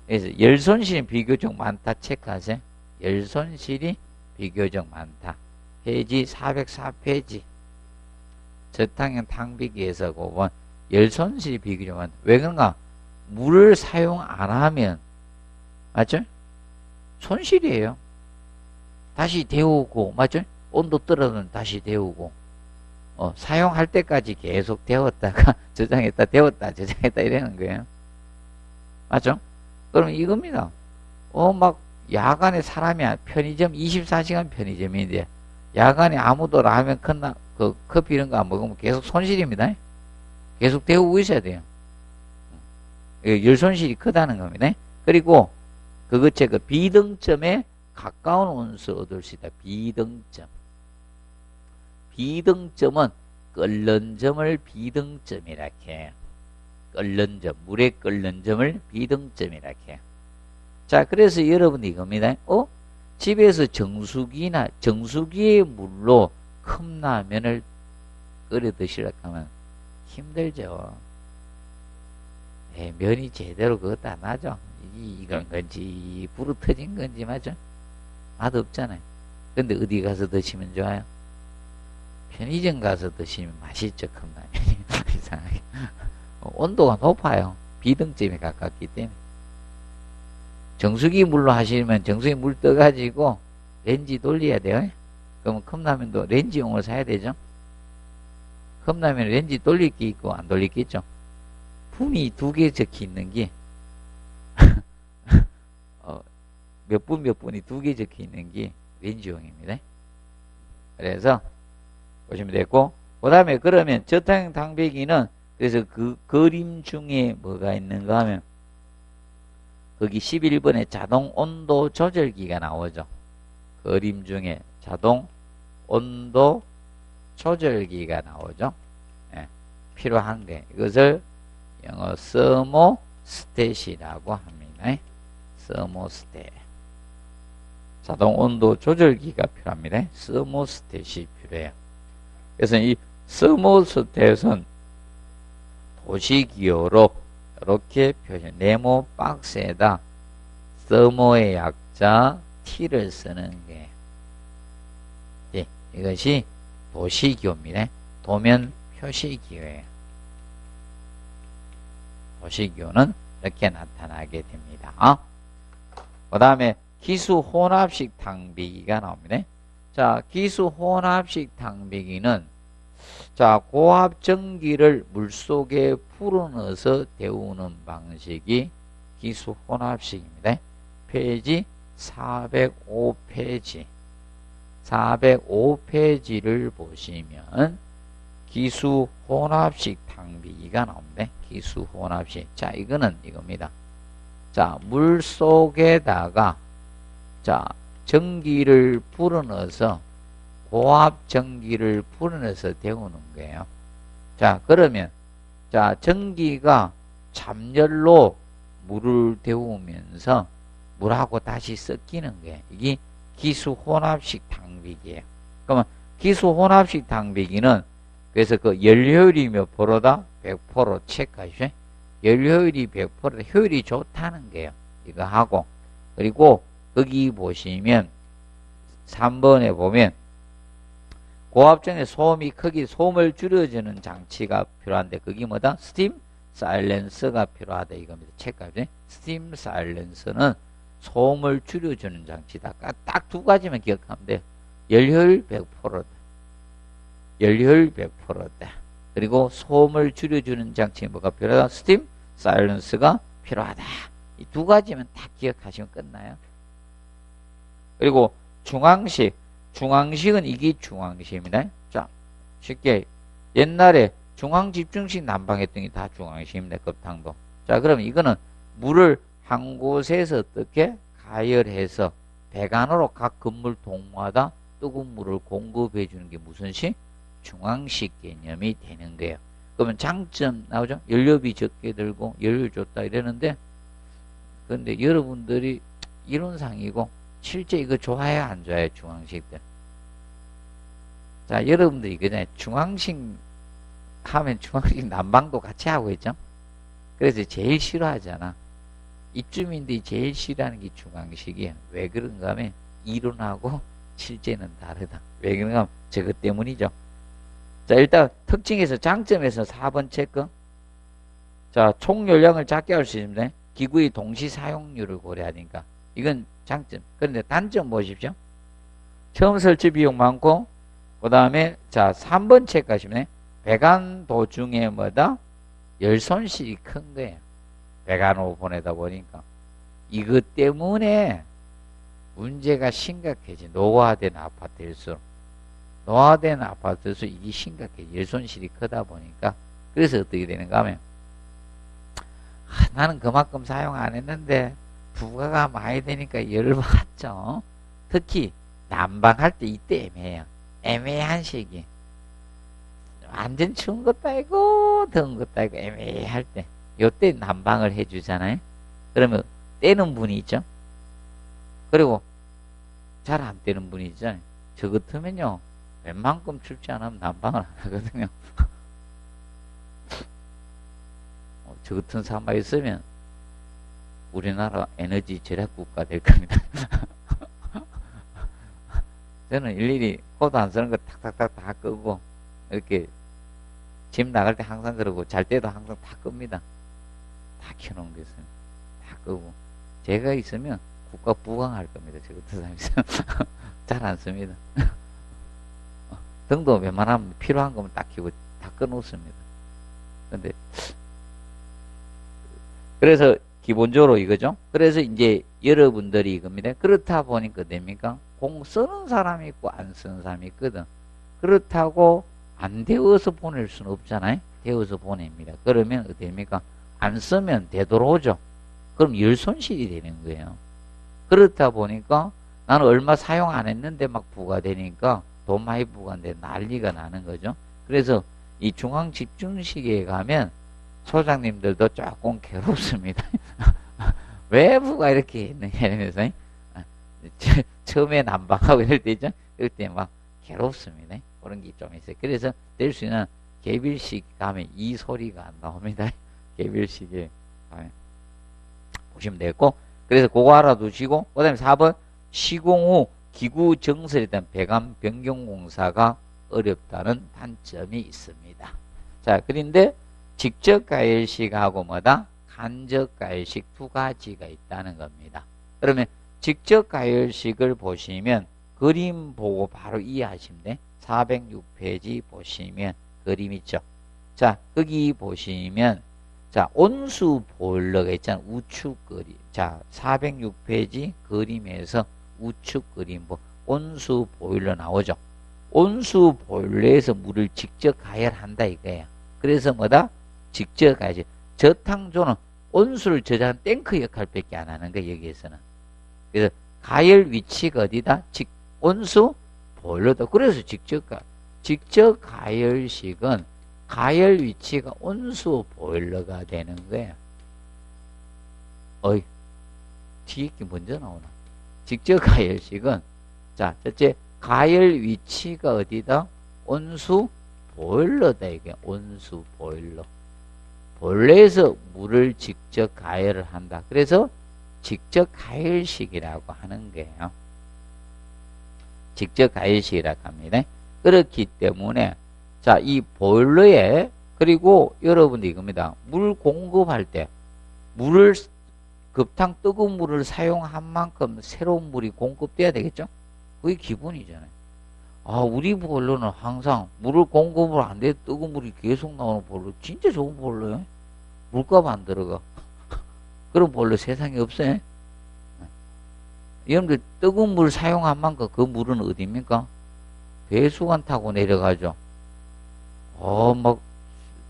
그래서 열손실이 비교적 많다 체크하세요. 열손실이 비교적 많다. 페이지 404페이지. 저탕형 탕비기에서 보면 열손실이 비교적 많다. 왜 그런가? 물을 사용 안 하면 맞죠? 손실이에요. 다시 데우고 맞죠? 온도 떨어지면 다시 데우고 사용할 때까지 계속 데웠다가 저장했다 데웠다 저장했다 이러는 거예요. 맞죠? 그럼 이겁니다. 막 야간에 사람이 편의점 24시간 편의점인데 야간에 아무도 라면 커피 이런 거 안 먹으면 계속 손실입니다. 계속 데우고 있어야 돼요. 열 손실이 크다는 겁니다. 그리고 그것에 그 비등점에 가까운 온수 얻을 수 있다. 비등점. 비등점은 끓는 점을 비등점이라 해요. 끓는 점, 물의 끓는 점을 비등점이라 해요. 자, 그래서 여러분이 이겁니다. 집에서 정수기의 물로 컵라면을 끓여 드시려고 하면 힘들죠. 면이 제대로 그것도 안 나죠. 이건 건지 불이 터진 건지 맞죠? 맛없잖아요. 근데 어디 가서 드시면 좋아요? 편의점 가서 드시면 맛있죠. 컵라면이. 이상하게 온도가 높아요. 비등점에 가깝기 때문에. 정수기 물로 하시면 정수기 물 떠가지고 렌지 돌려야 돼요. 그러면 컵라면도 렌지용을 사야 되죠. 컵라면 렌지 돌릴 게 있고 안 돌릴 게 있죠. 분이 두 개 적혀 있는 게 몇 분 몇 분이 두 개 적혀 있는 게 렌즈용입니다. 그래서 보시면 되고, 그 다음에 그러면 저탄형 당배기는 그래서 그 그림 중에 뭐가 있는가 하면 거기 11번에 자동 온도 조절기가 나오죠. 그림 중에 자동 온도 조절기가 나오죠. 예, 필요한데 이것을 영어 서모스탯이라고 합니다. 서모스탯. 자동 온도 조절기가 필요합니다. 서모스탯이 필요해요. 그래서 이 서모스탯은 도시기호로 이렇게 표현, 네모 박스에다 서모의 약자 T를 쓰는 게, 네, 이것이 도시기호입니다. 도면 표시기호예요. 도시기호는 이렇게 나타나게 됩니다. 그 다음에 기수 혼합식 탕비기가 나옵니다. 자, 기수 혼합식 탕비기는 자, 고압 전기를 물속에 불어넣어서 데우는 방식이 기수 혼합식입니다. 페이지 405페이지. 405페이지를 보시면 기수 혼합식 탕비기가 나옵니다. 기수 혼합식. 자, 이거는 이겁니다. 자, 물 속에다가 자, 전기를 불어넣어서 고압 전기를 불어넣어서 데우는 거예요. 자, 그러면 자, 전기가 참열로 물을 데우면서 물하고 다시 섞이는 거예요. 이게 기수 혼합식 탕비기예요. 그러면 기수 혼합식 탕비기는 그래서 그 연료율이 몇 프로다? 100% 체크하시죠. 연료율이 100%다. 효율이 좋다는 거예요. 이거 하고. 그리고 거기 보시면 3번에 보면 고압전의 소음이 크기, 소음을 줄여주는 장치가 필요한데 그게 뭐다? 스팀 사일렌서가 필요하다 이겁니다. 체크하죠. 스팀 사일렌서는 소음을 줄여주는 장치다. 딱 두 가지만 기억하면 돼요. 연료율 100%다. 연료율 100%다. 그리고 소음을 줄여주는 장치 뭐가 필요하다? 스팀 사일렌서가 필요하다. 이 두 가지만 딱 기억하시면 끝나요. 그리고 중앙식은 이게 중앙식입니다. 자, 쉽게 옛날에 중앙집중식 난방했던 게 다 중앙식입니다. 급탕도. 자, 그럼 이거는 물을 한 곳에서 어떻게 가열해서 배관으로 각 건물 동마다 뜨거운 물을 공급해 주는 게 무슨 식? 중앙식 개념이 되는 거예요. 그러면 장점 나오죠? 연료비 적게 들고 연료율 좋다 이러는데 근데 여러분들이 이론상이고 실제 이거 좋아해요 안 좋아해요? 중앙식들. 자, 여러분들 이거잖아요. 중앙식 하면 중앙식 난방도 같이 하고 있죠. 그래서 제일 싫어하잖아. 입주민들이 제일 싫어하는 게 중앙식이에요. 왜 그런가 하면 이론하고 실제는 다르다. 왜 그런가 하면 저것 때문이죠. 자, 일단 특징에서 장점에서 4번 체크. 자, 총열량을 작게 할 수 있습니다. 기구의 동시 사용률을 고려하니까 이건 장점. 그런데 단점 보십시오. 처음 설치 비용 많고 그 다음에 자 3번 체크하시면 배관 도중에 뭐다? 열 손실이 큰 거예요. 배관으로 보내다 보니까 이것 때문에 문제가 심각해지. 노화된 아파트일수록 노화된 아파트일수록 이게 심각해. 열 손실이 크다 보니까 그래서 어떻게 되는가 하면 나는 그만큼 사용 안 했는데 부가가 많이 되니까 열받죠. 특히 난방할 때 이때 애매해요. 애매한 시기. 완전 추운 것도 아니고 더운 것도 아니고 애매할 때 요때 난방을 해주잖아요. 그러면 떼는 분이 있죠. 그리고 잘 안 떼는 분이 있잖아요. 저 같으면요 웬만큼 춥지 않으면 난방을 안 하거든요. 저 같은 사람만 있으면 우리나라 에너지 절약 국가 될 겁니다. 저는 일일이 코드 안 쓰는 거 탁탁탁 다 끄고 이렇게 집 나갈 때 항상 그러고 잘 때도 항상 다 끕니다. 다 켜놓은 게 있어요. 다 끄고 제가 있으면 국가 부강할 겁니다. 저 같은 사람이 있으면 잘 안 씁니다. 등도 웬만하면 필요한 거면 딱 켜고 다 꺼놓습니다. 근데 그래서 기본적으로 이거죠. 그래서 이제 여러분들이 이겁니다. 그렇다 보니까 됩니까? 공 쓰는 사람이 있고 안 쓰는 사람이 있거든. 그렇다고 안 데워서 보낼 수는 없잖아요. 데워서 보냅니다. 그러면 어떻게 됩니까? 안 쓰면 되돌아오죠. 그럼 열 손실이 되는 거예요. 그렇다 보니까 나는 얼마 사용 안 했는데 막 부과되니까 돈 많이 부과인데 난리가 나는 거죠. 그래서 이 중앙 집중시계에 가면 소장님들도 조금 괴롭습니다. 왜 부가 이렇게 있느냐 이러면서 처음에 난방하고 이럴 때 있죠. 이럴 때 막 괴롭습니다. 그런 게 좀 있어요. 그래서 될 수 있는 개별식 가면 이 소리가 안 나옵니다. 개별식에 가면 보시면 되겠고, 그래서 그거 알아두시고, 그 다음에 4번 시공 후 기구 정설에 대한 배관 변경 공사가 어렵다는 단점이 있습니다. 자, 그런데 직접 가열식하고 뭐다? 간접 가열식 두 가지가 있다는 겁니다. 그러면 직접 가열식을 보시면 그림 보고 바로 이해하시면 돼. 406페이지 보시면 그림 있죠. 자, 거기 보시면 자, 온수 보일러가 있잖아. 우측 그림. 자, 406페이지 그림에서 우측 그림 뭐 온수 보일러 나오죠. 온수 보일러에서 물을 직접 가열한다 이거예요. 그래서 뭐다? 직접 가야지. 저탕조는 온수를 저장하는 탱크 역할밖에 안 하는 거야, 여기에서는. 그래서 가열 위치가 어디다? 온수 보일러다. 그래서 직접 가열식은 가열 위치가 온수 보일러가 되는 거야. 어이, 뒤에 게 먼저 나오나? 직접 가열식은, 자, 첫째, 가열 위치가 어디다? 온수 보일러다, 이게. 온수 보일러. 보일러에서 물을 직접 가열을 한다. 그래서 직접 가열식이라고 하는 거예요. 직접 가열식이라고 합니다. 그렇기 때문에, 자, 이 보일러에, 그리고 여러분들 이겁니다. 물 공급할 때, 물을, 급탕 뜨거운 물을 사용한 만큼 새로운 물이 공급돼야 되겠죠? 그게 기본이잖아요. 아, 우리 보일러는 항상 물을 공급을 안 돼, 뜨거운 물이 계속 나오는 보일러. 진짜 좋은 보일러요. 물값 안 들어가. 그런 보일러 세상에 없어요. 여러분들 뜨거운 물 사용한 만큼 그 물은 어디입니까? 배수관 타고 내려가죠. 막,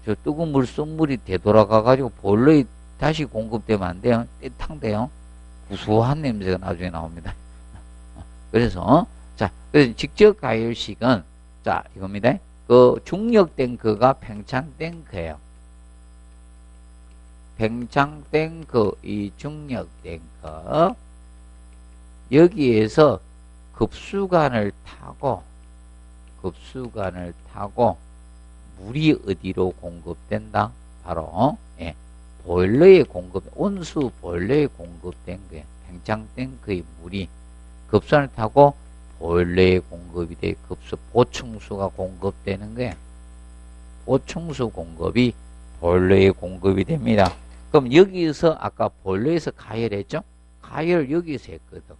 저 뜨거운 물 쓴 물이 되돌아가가지고 보일러에 다시 공급되면 안 돼요. 떼탕돼요. 구수한 냄새가 나중에 나옵니다. 그래서, 자, 그래서 직접 가열식은, 자, 이겁니다. 그 중력 탱크가 팽창 탱크예요. 팽창 탱크, 이 중력 탱크. 여기에서 급수관을 타고 물이 어디로 공급된다? 바로 보일러에 온수 보일러에 공급된 거예요. 팽창 탱크의 물이 급수관을 타고 보일러에 공급이 돼 보충수가 공급되는 거예요. 보충수 공급이 보일러에 공급이 됩니다. 그럼 여기서 아까 보일러에서 가열했죠? 가열 여기서 했거든.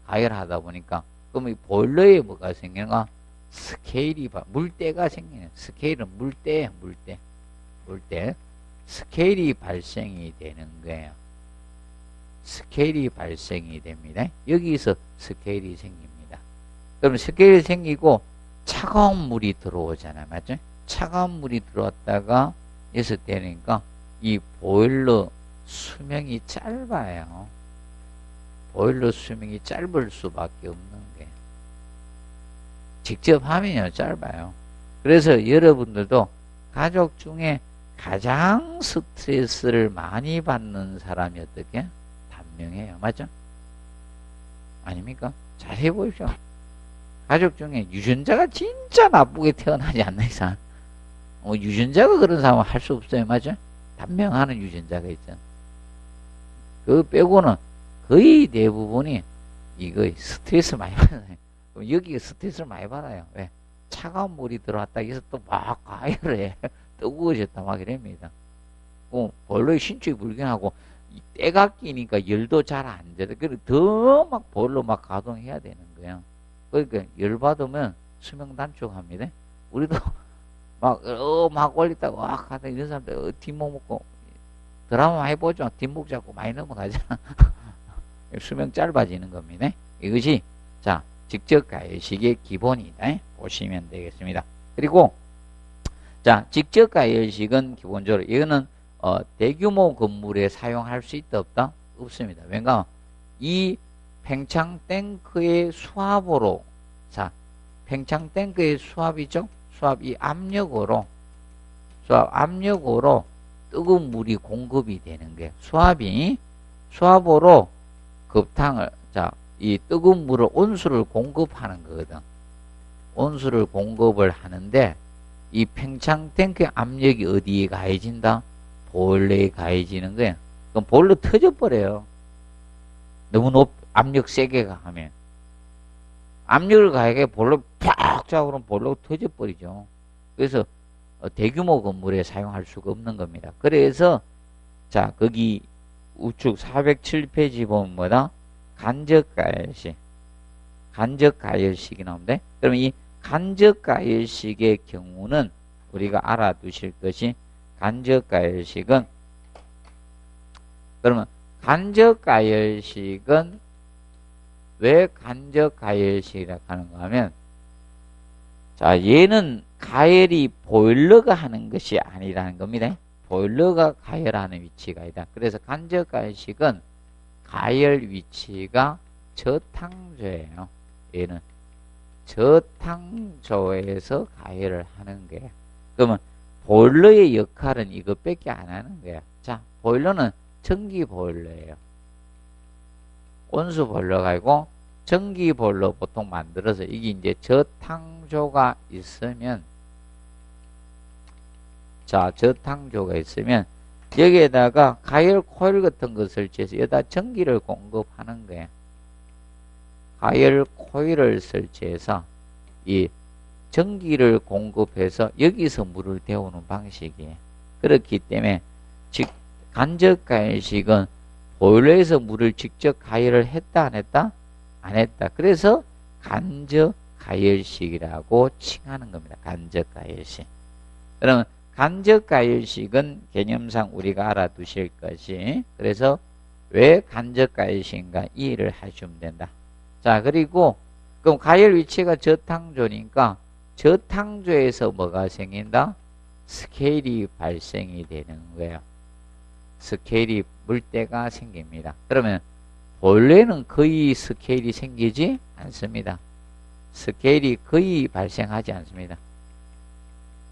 가열하다 보니까 그럼 이 보일러에 뭐가 생기는가? 스케일이 물때가 생기네. 스케일은 물때 스케일이 발생이 되는 거예요. 스케일이 발생이 됩니다. 여기서 스케일이 생깁니다. 그럼 스케일이 생기고 차가운 물이 들어오잖아요. 맞죠? 차가운 물이 들어왔다가 여기서 되니까 이 보일러 수명이 짧아요. 보일러 수명이 짧을 수밖에 없는 게 직접 하면요 짧아요. 그래서 여러분들도 가족 중에 가장 스트레스를 많이 받는 사람이 어떻게? 단명해요. 맞죠? 아닙니까? 잘 해보십시오. 가족 중에 유전자가 진짜 나쁘게 태어나지 않는 이상 유전자가 그런 사람은 할 수 없어요. 맞죠? 단명하는 유전자가 있잖아. 그거 빼고는 거의 대부분이 이거 스트레스 많이 받아요. 여기 스트레스를 많이 받아요. 왜? 차가운 물이 들어왔다 해서 또 막 가열을 해. 뜨거워졌다 막 이럽니다. 보일러의 신축이 불균하고 때가 끼니까 열도 잘 안 돼. 그래서 더 막 보일러 막 가동해야 되는 거예요. 그러니까 열 받으면 수명 단축합니다. 우리도 막 올렸다가 와 가다 이런 사람들 뒷목 먹고 드라마 많이 보죠. 뒷목 잡고 많이 넘어가잖아. 수명 짧아지는 겁니다. 이것이 자 직접 가열식의 기본이다. 보시면 되겠습니다. 그리고 자 직접 가열식은 기본적으로 이거는 대규모 건물에 사용할 수 있다 없다? 없습니다. 왜냐 이 팽창 탱크의 수압으로 자 팽창 탱크의 수압이죠. 수압 이 압력으로 뜨거운 물이 공급이 되는 게 수압으로 급탕을 이 뜨거운 물을 온수를 공급하는 거거든. 온수를 공급을 하는데 이 팽창 탱크의 압력이 어디에 가해진다? 보일러에 가해지는 거야. 그럼 보일러 터져버려요. 너무 압력 세게 가하면 압력을 가하게 보일러 팍 자고 그러면 보일러가 터져버리죠. 그래서 대규모 건물에 사용할 수가 없는 겁니다. 그래서 자 거기 우측 407페이지 보면 뭐다? 간접가열식이 나오는데 그러면 이 간접가열식의 경우는 우리가 알아두실 것이 간접가열식은 그러면 간접가열식은 왜 간접가열식이라고 하는가 하면 자 얘는 가열이 보일러가 하는 것이 아니라는 겁니다. 보일러가 가열하는 위치가 아니다. 그래서 간접가열식은 가열 위치가 저탕조예요. 얘는 저탕조에서 가열을 하는 거예요. 그러면 보일러의 역할은 이것밖에 안 하는 거야. 자, 보일러는 전기 보일러예요. 온수 보일러가 아니고 전기 보일러 보통 만들어서 이게 이제 저탕조가 있으면 자, 저탕조가 있으면 여기에다가 가열 코일 같은 거 설치해서 여기다 전기를 공급하는 거예요. 가열 코일을 설치해서 이 전기를 공급해서 여기서 물을 데우는 방식이에요. 그렇기 때문에 즉 간접가열식은 보일러에서 물을 직접 가열을 했다 안 했다? 안 했다. 그래서 간접가열식이라고 칭하는 겁니다. 간접가열식. 그러면 간접가열식은 개념상 우리가 알아두실 것이 그래서 왜 간접가열식인가 이해를 하시면 된다. 자 그리고 그럼 가열 위치가 저탕조니까 저탕조에서 뭐가 생긴다? 스케일이 발생이 되는 거예요. 스케일이 물때가 생깁니다. 그러면 본래는 거의 스케일이 생기지 않습니다. 스케일이 거의 발생하지 않습니다.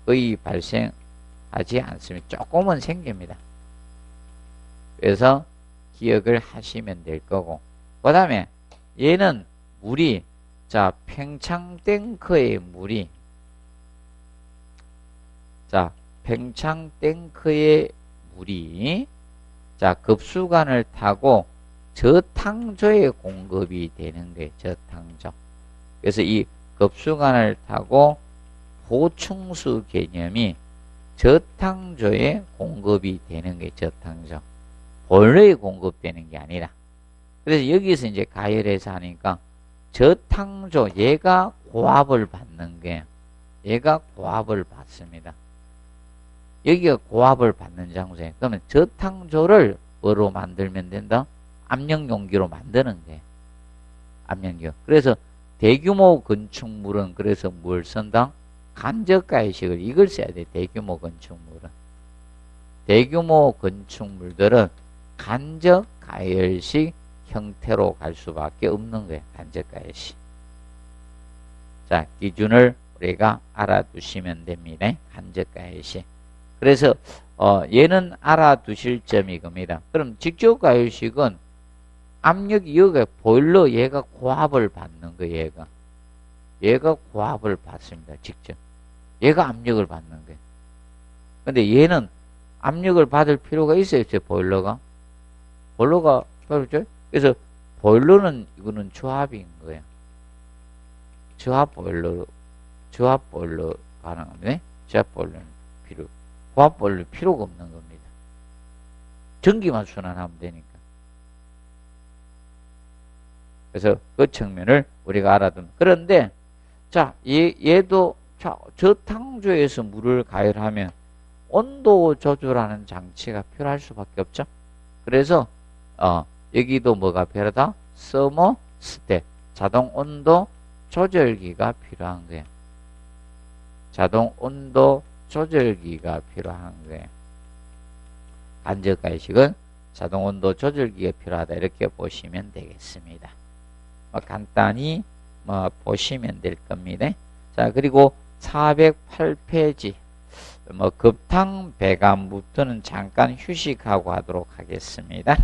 거의 발생하지 않습니다. 조금은 생깁니다. 그래서 기억을 하시면 될 거고 그 다음에 얘는 물이 자 팽창 탱크의 물이 자 팽창 탱크의 물이 자 급수관을 타고 저탕조에 공급이 되는 거예요. 저탕조. 그래서 이 급수관을 타고 보충수 개념이 저탕조에 공급이 되는 게 저탕조. 본래에 공급되는 게 아니라. 그래서 여기서 이제 가열해서 하니까 저탕조 얘가 고압을 받는 게 얘가 고압을 받습니다. 여기가 고압을 받는 장소에 그러면 저탕조를 뭐로 만들면 된다? 압력용기로 만드는 게 압력용. 그래서 대규모 건축물은 그래서 뭘 쓴다? 간접가열식을 이걸 써야 돼. 대규모 건축물은 대규모 건축물들은 간접가열식 형태로 갈 수밖에 없는 거예요. 간접가열식. 자 기준을 우리가 알아두시면 됩니다. 간접가열식. 그래서 얘는 알아두실 점이 겁니다. 그럼 직접가열식은 압력이 여기가 보일러 얘가 고압을 받는 거예요. 얘가 고압을 받습니다. 직접. 얘가 압력을 받는 거예요. 근데 얘는 압력을 받을 필요가 있어요. 보일러가. 보일러가 그렇죠? 그래서 보일러는 이거는 저압인 거예요. 저압 보일러 가능한데 저압 보일러는 고압 보일러 필요가 없는 겁니다. 전기만 순환하면 되니까. 그래서 그 측면을 우리가 알아두는. 그런데 자 얘도 자 저탕조에서 물을 가열하면 온도 조절하는 장치가 필요할 수밖에 없죠. 그래서 여기도 뭐가 필요하다? 서머스탯, 자동 온도 조절기가 필요한 거예요. 자동 온도 조절기가 필요한 거예요. 간접가이식은 자동 온도 조절기가 필요하다 이렇게 보시면 되겠습니다. 간단히 보시면 될 겁니다. 자, 그리고 408페이지 급탕 배관부터는 잠깐 휴식하고 하도록 하겠습니다.